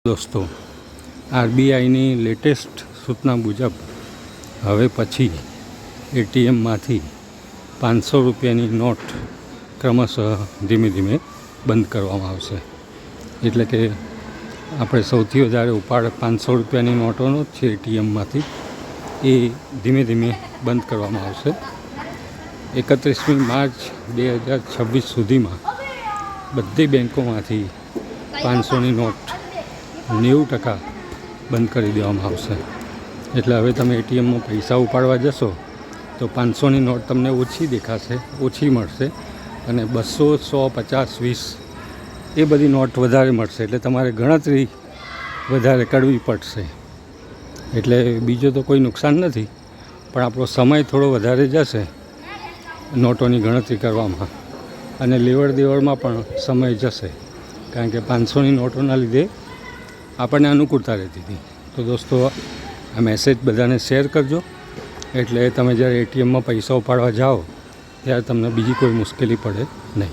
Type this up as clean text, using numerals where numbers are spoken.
દોસ્તો, આરબીઆઈની લેટેસ્ટ સૂચના મુજબ હવે પછી એટીએમમાંથી 500 રૂપિયાની નોટ ક્રમશઃ ધીમે ધીમે બંધ કરવામાં આવશે. એટલે કે આપણે સૌથી વધારે ઉપાડ 500 રૂપિયાની નોટોનો જ છે એટીએમમાંથી, એ ધીમે ધીમે બંધ કરવામાં આવશે. 31મી માર્ચ 2026 સુધીમાં બધી બેન્કોમાંથી 500ની નોટ 90% બંધ કરી દેવામાં આવશે. એટલે હવે તમે એટીએમમાં પૈસા ઉપાડવા જશો તો 500ની નોટ તમને ઓછી દેખાશે, ઓછી મળશે, અને 200, 100, 50, 20 એ બધી નોટ વધારે મળશે. એટલે તમારે ગણતરી વધારે કરવી પડશે. એટલે બીજો તો કોઈ નુકસાન નથી, પણ આપણો સમય થોડો વધારે જશે નોટોની ગણતરી કરવામાં, અને લેવડ દેવડમાં પણ સમય જશે, કારણ કે 500ની નોટોના લીધે આપણને અનુકૂળતા રહેતી હતી. તો દોસ્તો, આ મેસેજ બધાને શેર કરજો, એટલે તમે જ્યારે એટીએમમાં પૈસા ઉપાડવા જાઓ ત્યારે તમને બીજી કોઈ મુશ્કેલી પડે નહીં.